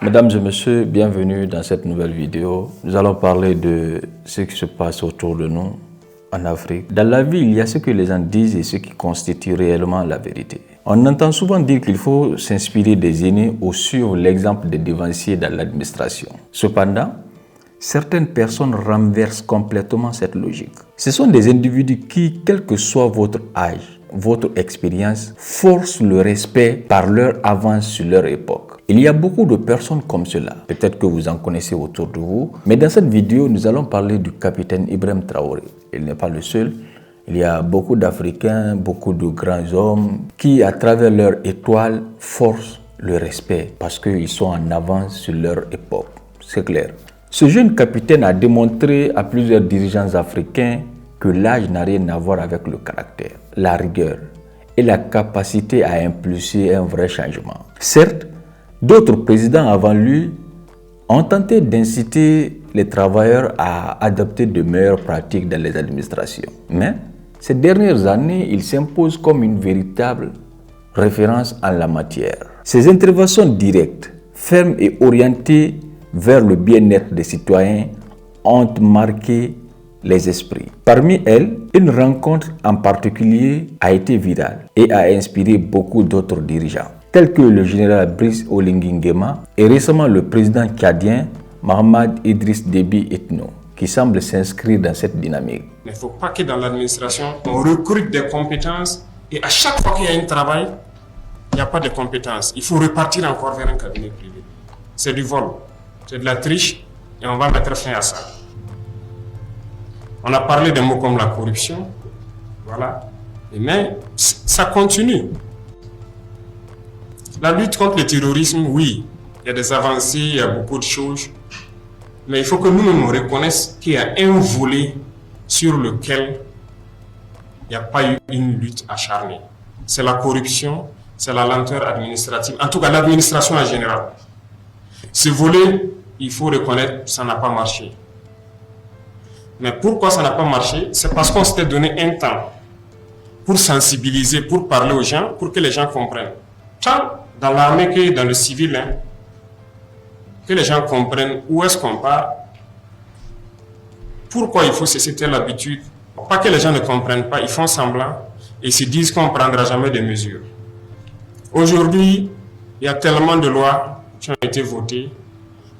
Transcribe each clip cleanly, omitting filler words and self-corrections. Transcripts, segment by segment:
Mesdames et messieurs, bienvenue dans cette nouvelle vidéo. Nous allons parler de ce qui se passe autour de nous en Afrique. Dans la vie, il y a ce que les gens disent et ce qui constitue réellement la vérité. On entend souvent dire qu'il faut s'inspirer des aînés ou suivre l'exemple des devanciers dans l'administration. Cependant, certaines personnes renversent complètement cette logique. Ce sont des individus qui, quel que soit votre âge, votre expérience, forcent le respect par leur avance sur leur époque. Il y a beaucoup de personnes comme cela. Peut-être que vous en connaissez autour de vous. Mais dans cette vidéo, nous allons parler du capitaine Ibrahim Traoré. Il n'est pas le seul. Il y a beaucoup d'Africains, beaucoup de grands hommes qui, à travers leur étoile, forcent le respect parce qu'ils sont en avance sur leur époque. C'est clair. Ce jeune capitaine a démontré à plusieurs dirigeants africains que l'âge n'a rien à voir avec le caractère, la rigueur et la capacité à impulser un vrai changement. Certes, d'autres présidents avant lui ont tenté d'inciter les travailleurs à adopter de meilleures pratiques dans les administrations. Mais ces dernières années, il s'impose comme une véritable référence en la matière. Ses interventions directes, fermes et orientées vers le bien-être des citoyens ont marqué les esprits. Parmi elles, une rencontre en particulier a été virale et a inspiré beaucoup d'autres dirigeants, tels que le général Brice Oligui Nguema et récemment le président tchadien Mahamat Idriss Déby Itno, qui semble s'inscrire dans cette dynamique. Il ne faut pas que dans l'administration, on recrute des compétences et à chaque fois qu'il y a un travail, il n'y a pas de compétences. Il faut repartir encore vers un cabinet privé. C'est du vol, c'est de la triche et on va mettre fin à ça. On a parlé de mots comme la corruption, voilà, mais ça continue. La lutte contre le terrorisme, oui, il y a des avancées, il y a beaucoup de choses, mais il faut que nous reconnaissions qu'il y a un volet sur lequel il n'y a pas eu une lutte acharnée. C'est la corruption, c'est la lenteur administrative, en tout cas l'administration en général. Ce volet, il faut reconnaître, ça n'a pas marché. Mais pourquoi ça n'a pas marché? C'est parce qu'on s'était donné un temps pour sensibiliser, pour parler aux gens, pour que les gens comprennent. Tant dans l'armée que dans le civil, que les gens comprennent où est-ce qu'on part, pourquoi il faut cesser telle habitude. Pas que les gens ne comprennent pas, ils font semblant et se disent qu'on ne prendra jamais de mesures. Aujourd'hui, il y a tellement de lois qui ont été votées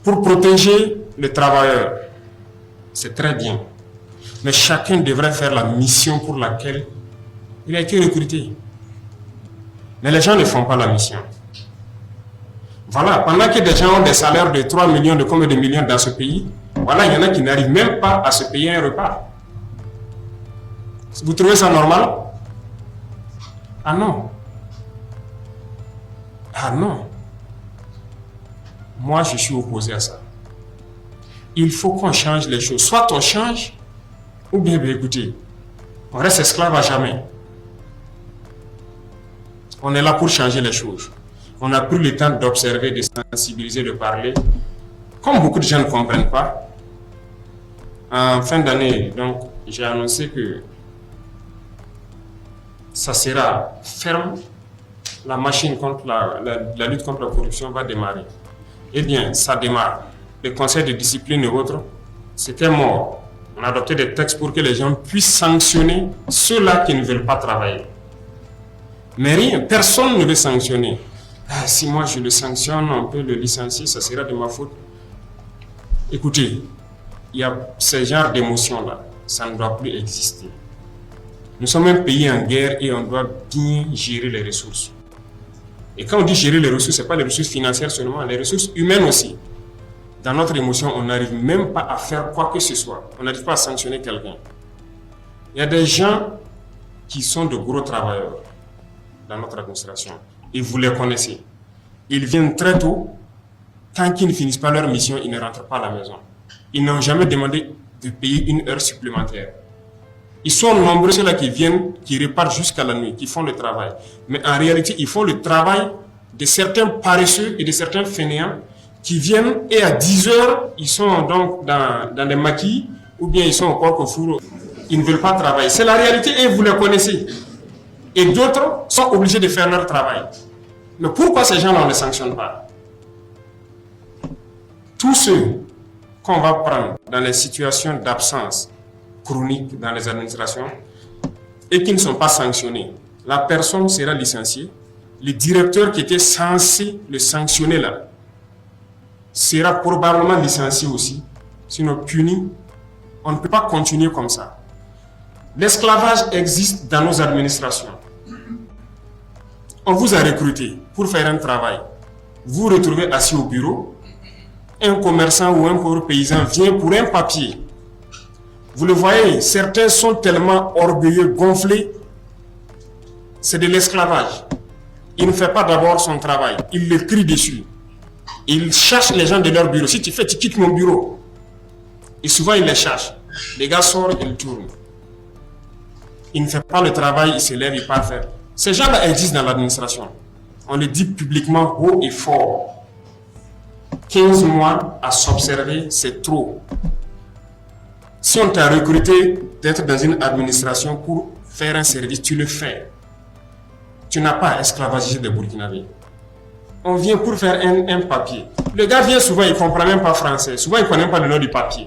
pour protéger les travailleurs. C'est très bien. Mais chacun devrait faire la mission pour laquelle il a été recruté. Mais les gens ne font pas la mission. Voilà, pendant que des gens ont des salaires de 3 millions, de combien de millions dans ce pays, voilà, il y en a qui n'arrivent même pas à se payer un repas. Vous trouvez ça normal? Ah non. Ah non. Moi, je suis opposé à ça. Il faut qu'on change les choses. Soit on change, ou bien, écoutez, on reste esclave à jamais. On est là pour changer les choses. On a pris le temps d'observer, de sensibiliser, de parler. Comme beaucoup de gens ne comprennent pas, en fin d'année, donc, j'ai annoncé que ça sera ferme. La machine contre la lutte contre la corruption va démarrer. Eh bien, ça démarre. Le conseil de discipline et autres, c'était mort. On a adopté des textes pour que les gens puissent sanctionner ceux-là qui ne veulent pas travailler. Mais rien, personne ne veut sanctionner. Ah, si moi je le sanctionne, on peut le licencier, ça sera de ma faute. Écoutez, il y a ce genre d'émotions-là, ça ne doit plus exister. Nous sommes un pays en guerre et on doit bien gérer les ressources. Et quand on dit gérer les ressources, ce n'est pas les ressources financières seulement, les ressources humaines aussi. Dans notre émotion, on n'arrive même pas à faire quoi que ce soit. On n'arrive pas à sanctionner quelqu'un. Il y a des gens qui sont de gros travailleurs dans notre administration. Et vous les connaissez. Ils viennent très tôt. Tant qu'ils ne finissent pas leur mission, ils ne rentrent pas à la maison. Ils n'ont jamais demandé de payer une heure supplémentaire. Ils sont nombreux ceux-là qui viennent, qui repartent jusqu'à la nuit, qui font le travail. Mais en réalité, ils font le travail de certains paresseux et de certains fainéants qui viennent et à 10 heures, ils sont donc dans les maquis ou bien ils sont au corps au four. Ils ne veulent pas travailler. C'est la réalité et vous les connaissez. Et d'autres sont obligés de faire leur travail. Mais pourquoi ces gens-là, on ne les sanctionne pas? tous ceux qu'on va prendre dans les situations d'absence chronique dans les administrations et qui ne sont pas sanctionnés, la personne sera licenciée. Le directeur qui était censé le sanctionner là sera probablement licencié aussi, sinon puni. On ne peut pas continuer comme ça. L'esclavage existe dans nos administrations. On vous a recruté pour faire un travail. Vous vous retrouvez assis au bureau. Un commerçant ou un pauvre paysan vient pour un papier. Vous le voyez, certains sont tellement orgueilleux, gonflés. C'est de l'esclavage. Il ne fait pas d'abord son travail. Il le crie dessus. Il cherche les gens de leur bureau. Si tu fais, tu quittes mon bureau. Et souvent, il les cherche. Les gars sortent, ils tournent. Il ne fait pas le travail, il se lève, il part faire. Ces gens-là existent dans l'administration. On le dit publiquement haut et fort. 15 mois à s'observer, c'est trop. Si on t'a recruté d'être dans une administration pour faire un service, tu le fais. Tu n'as pas à esclavagiser des Burkinabés. On vient pour faire un papier. Le gars vient souvent, il ne comprend même pas français. Souvent, il ne connaît pas le nom du papier.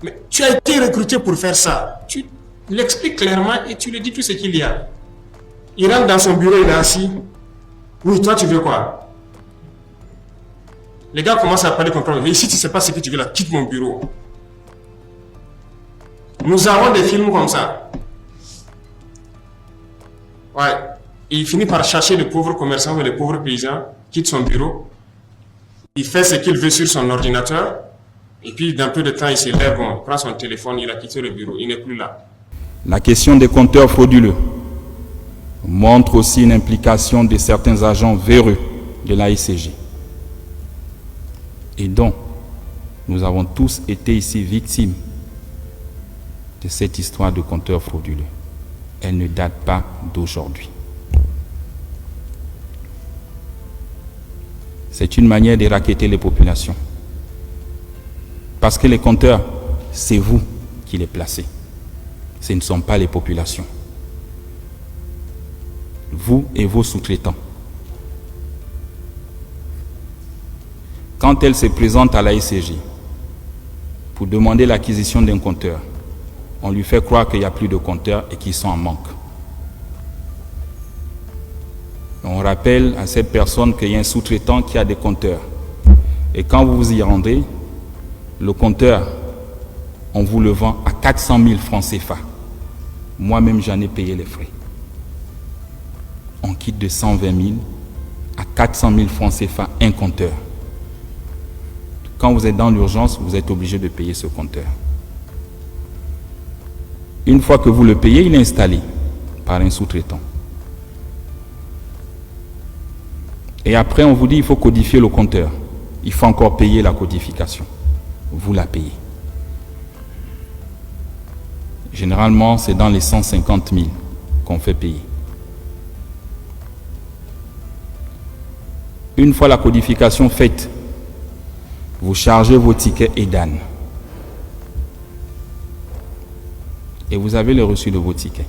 Mais tu as été recruté pour faire ça. Tu l'expliques clairement et tu lui dis tout ce qu'il y a. Il rentre dans son bureau, il est assis. Oui, toi, tu veux quoi? Les gars commencent à parler comprendre. Mais ici, tu ne sais pas ce que tu veux là, quitte mon bureau. Nous avons des films comme ça. Ouais. Et il finit par chercher le pauvre commerçant ou le pauvre paysan, quitte son bureau. Il fait ce qu'il veut sur son ordinateur. Et puis, dans peu de temps, il se lève, il prend son téléphone, il a quitté le bureau. Il n'est plus là. La question des compteurs frauduleux montre aussi une implication de certains agents véreux de l'AICJ et dont nous avons tous été ici victimes de cette histoire de compteurs frauduleux. Elle ne date pas d'aujourd'hui. C'est une manière de racketter les populations. Parce que les compteurs, c'est vous qui les placez. Ce ne sont pas les populations. Vous et vos sous-traitants. Quand elle se présente à l'AICJ pour demander l'acquisition d'un compteur, on lui fait croire qu'il n'y a plus de compteurs et qu'ils sont en manque. On rappelle à cette personne qu'il y a un sous-traitant qui a des compteurs. Et quand vous vous y rendez, le compteur, on vous le vend à 400 000 francs CFA. Moi-même, j'en ai payé les frais. On quitte de 120 000 à 400 000 francs CFA un compteur. Quand vous êtes dans l'urgence, vous êtes obligé de payer ce compteur. Une fois que vous le payez, il est installé par un sous-traitant. Et après, on vous dit qu'il faut codifier le compteur. Il faut encore payer la codification. Vous la payez. Généralement, c'est dans les 150 000 qu'on fait payer. Une fois la codification faite, vous chargez vos tickets EDAN. Et vous avez le reçu de vos tickets.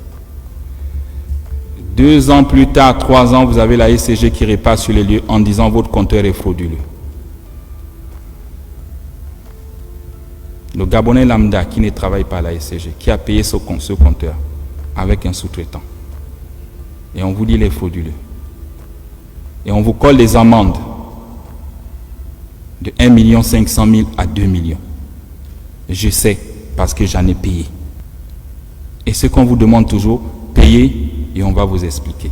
2 ans plus tard, 3 ans, vous avez la AICJ qui repasse sur les lieux en disant votre compteur est frauduleux. Le Gabonais lambda qui ne travaille pas à la AICJ, qui a payé ce compteur avec un sous-traitant. Et on vous dit il est frauduleux. Et on vous colle des amendes de 1 500 000 à 2 millions. Je sais parce que j'en ai payé. Et ce qu'on vous demande toujours, payez et on va vous expliquer.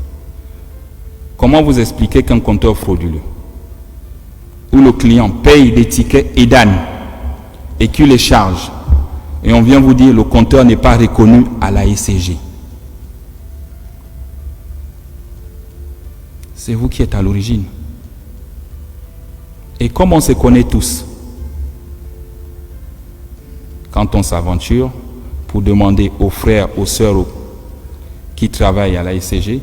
Comment vous expliquer qu'un compteur frauduleux, où le client paye des tickets EDAN et qu'il les charge, et on vient vous dire le compteur n'est pas reconnu à la AICJ. C'est vous qui êtes à l'origine. Et comme on se connaît tous, quand on s'aventure pour demander aux frères, aux sœurs qui travaillent à la AICJ,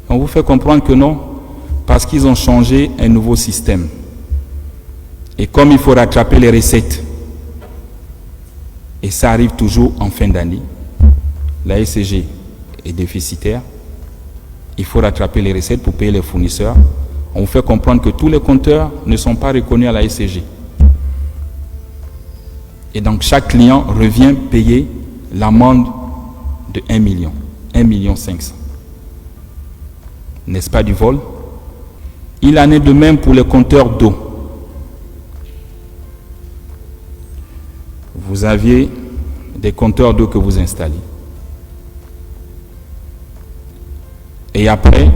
on vous fait comprendre que non, parce qu'ils ont changé un nouveau système. Et comme il faut rattraper les recettes, et ça arrive toujours en fin d'année, la AICJ est déficitaire, il faut rattraper les recettes pour payer les fournisseurs. On vous fait comprendre que tous les compteurs ne sont pas reconnus à la AICJ. Et donc chaque client revient payer l'amende de 1 million, 1 million 500. N'est-ce pas du vol? Il en est de même pour les compteurs d'eau. Vous aviez des compteurs d'eau que vous installez. Et après,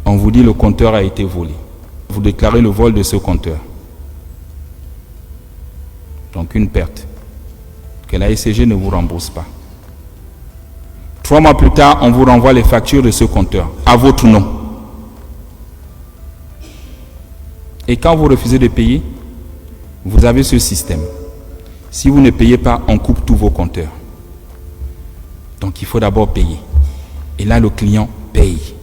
on vous dit le compteur a été volé. Vous déclarez le vol de ce compteur. Donc une perte que la SCG ne vous rembourse pas. 3 mois plus tard, on vous renvoie les factures de ce compteur à votre nom. Et quand vous refusez de payer, vous avez ce système. Si vous ne payez pas, on coupe tous vos compteurs. Donc il faut d'abord payer. Et là, le client paye.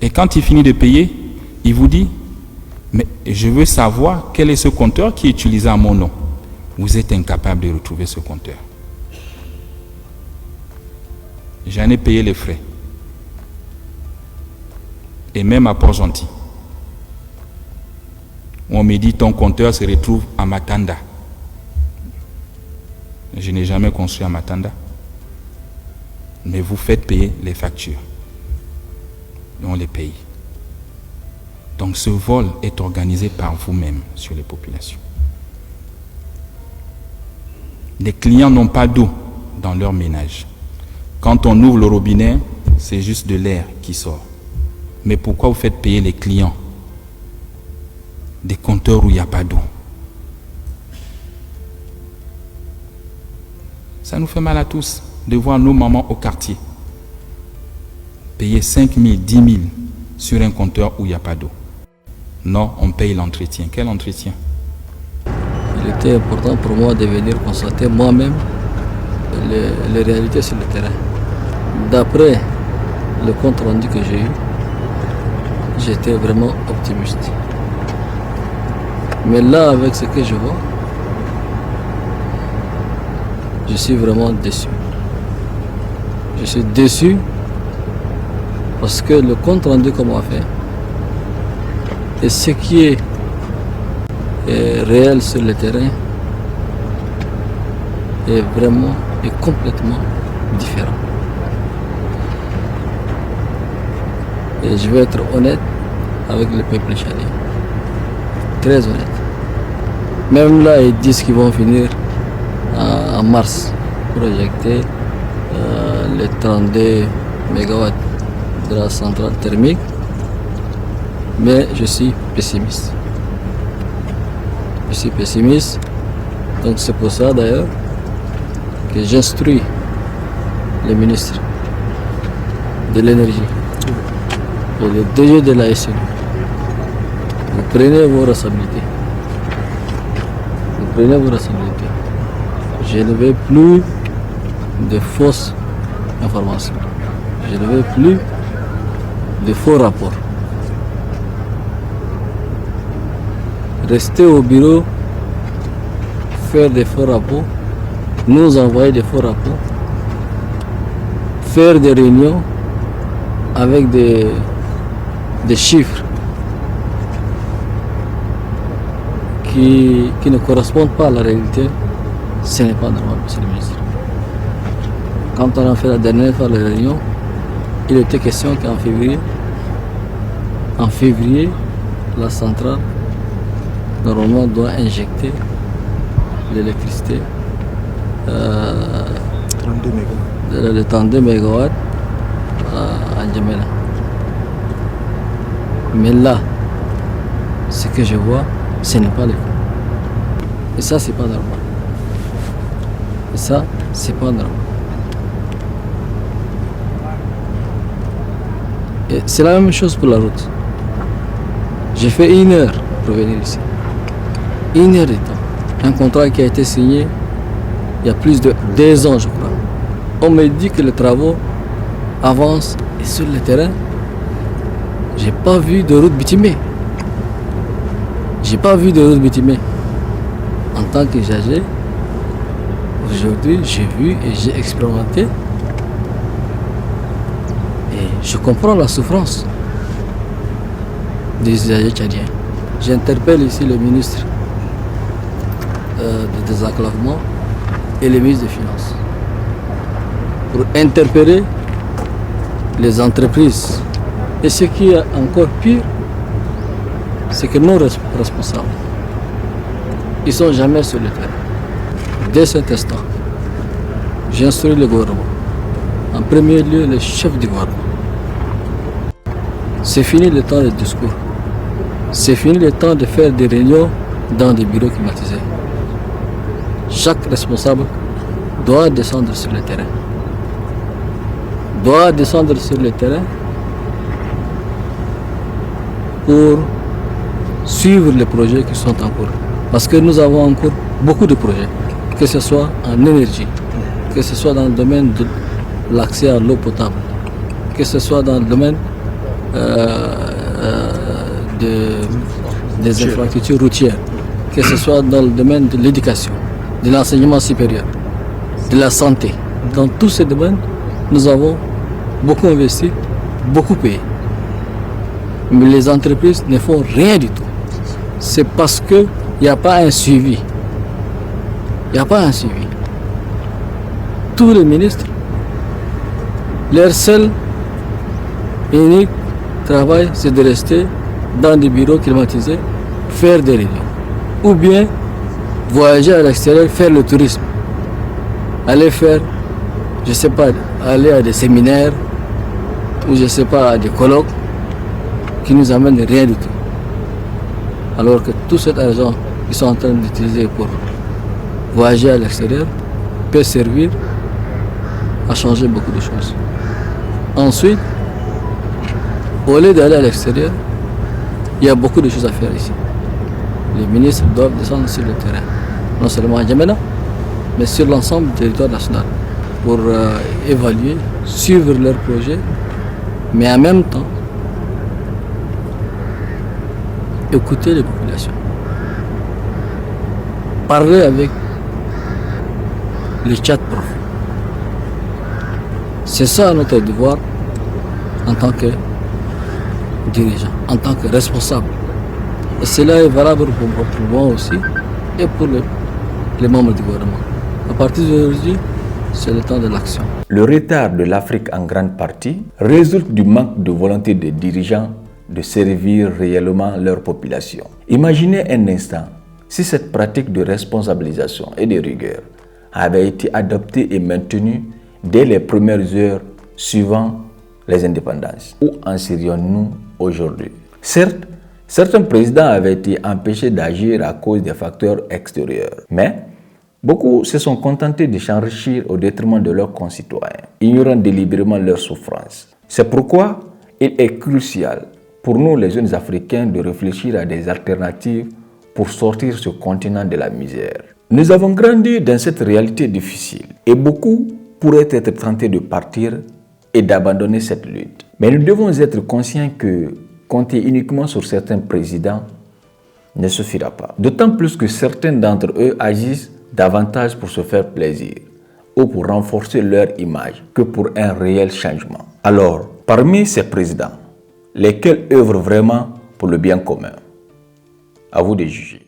Et quand il finit de payer, il vous dit, mais je veux savoir quel est ce compteur qui est utilisé à mon nom. Vous êtes incapable de retrouver ce compteur. J'en ai payé les frais. Et même à Port-Gentil, on me dit ton compteur se retrouve à Matanda. Je n'ai jamais construit à Matanda. Mais vous faites payer les factures. Et on les paye. Donc ce vol est organisé par vous-même sur les populations. Les clients n'ont pas d'eau dans leur ménage. Quand on ouvre le robinet, c'est juste de l'air qui sort. Mais pourquoi vous faites payer les clients des compteurs où il n'y a pas d'eau? Ça nous fait mal à tous de voir nos mamans au quartier payer 5 000, 10 000 sur un compteur où il n'y a pas d'eau. Non, on paye l'entretien. Quel entretien? Il était important pour moi de venir constater moi-même les réalités sur le terrain. D'après le compte rendu que j'ai eu, j'étais vraiment optimiste. Mais là, avec ce que je vois, je suis vraiment déçu. Je suis déçu parce que le compte rendu qu'on m'a fait et ce qui est réel sur le terrain est complètement différent. Et je vais être honnête avec le peuple tchadien. Très honnête. Même là, ils disent qu'ils vont finir en mars pour éjecter les 32 MW de la centrale thermique. Mais je suis pessimiste. Je suis pessimiste. Donc c'est pour ça d'ailleurs que j'instruis le ministre de l'énergie et le DG de la SNU. Vous prenez vos responsabilités. Vous prenez vos responsabilités. Je ne veux plus de fausses informations. Je ne veux plus de faux rapports. Rester au bureau, faire des faux rapports, nous envoyer des faux rapports, faire des réunions avec des chiffres qui ne correspondent pas à la réalité, ce n'est pas normal, monsieur le ministre. Quand on a fait la dernière fois la réunion, il était question qu'en février, la centrale normalement doit injecter l'électricité de 32 MW à N'Djamena. Mais là, ce que je vois, ce n'est pas le cas. Et ça, c'est pas normal. Et ça, c'est pas normal. Et c'est la même chose pour la route. J'ai fait 1 heure pour venir ici. 1 heure de temps. Un contrat qui a été signé il y a plus de 2 ans, je crois. On me dit que les travaux avancent et sur le terrain, j'ai pas vu de route bitumée. J'ai pas vu de route bitumée. En tant que GAG, aujourd'hui, j'ai vu et j'ai expérimenté. Et je comprends la souffrance des usagers tchadiens. J'interpelle ici le ministre de désenclavement et les ministres des Finances pour interpeller les entreprises. Et ce qui est encore pire, c'est que nos responsables, ils ne sont jamais sur le terrain. Dès cet instant, j'ai instruit le gouvernement, en premier lieu le chef du gouvernement. C'est fini le temps des discours. C'est fini le temps de faire des réunions dans des bureaux climatisés. Chaque responsable doit descendre sur le terrain. Doit descendre sur le terrain pour suivre les projets qui sont en cours. Parce que nous avons encore beaucoup de projets, que ce soit en énergie, que ce soit dans le domaine de l'accès à l'eau potable, que ce soit dans le domaine des infrastructures routières, que ce soit dans le domaine de l'éducation, de l'enseignement supérieur, de la santé. Dans tous ces domaines, nous avons beaucoup investi, beaucoup payé. Mais les entreprises ne font rien du tout. C'est parce qu'il n'y a pas un suivi. Il n'y a pas un suivi. Tous les ministres, leur seul et unique travail, c'est de rester dans des bureaux climatisés, faire des réunions. Ou bien voyager à l'extérieur, faire le tourisme. Aller faire, je ne sais pas, aller à des séminaires, ou je ne sais pas, à des colloques, qui nous amènent rien du tout. Alors que tout cet argent qu'ils sont en train d'utiliser pour voyager à l'extérieur peut servir à changer beaucoup de choses. Ensuite, au lieu d'aller à l'extérieur, il y a beaucoup de choses à faire ici. Les ministres doivent descendre sur le terrain, non seulement à Djamena, mais sur l'ensemble du territoire national, pour évaluer, suivre leurs projets, mais en même temps, écouter les populations, parler avec les chats profonds. C'est ça notre devoir en tant que dirigeant, en tant que responsable. Et cela est valable pour moi aussi et pour les membres du gouvernement. À partir d'aujourd'hui, c'est le temps de l'action. Le retard de l'Afrique en grande partie résulte du manque de volonté des dirigeants de servir réellement leur population. Imaginez un instant si cette pratique de responsabilisation et de rigueur avait été adoptée et maintenue dès les premières heures suivant les indépendances. Où en serions-nous aujourd'hui? Certes, certains présidents avaient été empêchés d'agir à cause des facteurs extérieurs, mais beaucoup se sont contentés de s'enrichir au détriment de leurs concitoyens, ignorant délibérément leurs souffrances. C'est pourquoi il est crucial pour nous les jeunes Africains de réfléchir à des alternatives pour sortir ce continent de la misère. Nous avons grandi dans cette réalité difficile et beaucoup pourraient être tentés de partir et d'abandonner cette lutte. Mais nous devons être conscients que compter uniquement sur certains présidents ne suffira pas. D'autant plus que certains d'entre eux agissent davantage pour se faire plaisir ou pour renforcer leur image que pour un réel changement. Alors, parmi ces présidents, lesquels œuvrent vraiment pour le bien commun? À vous de juger.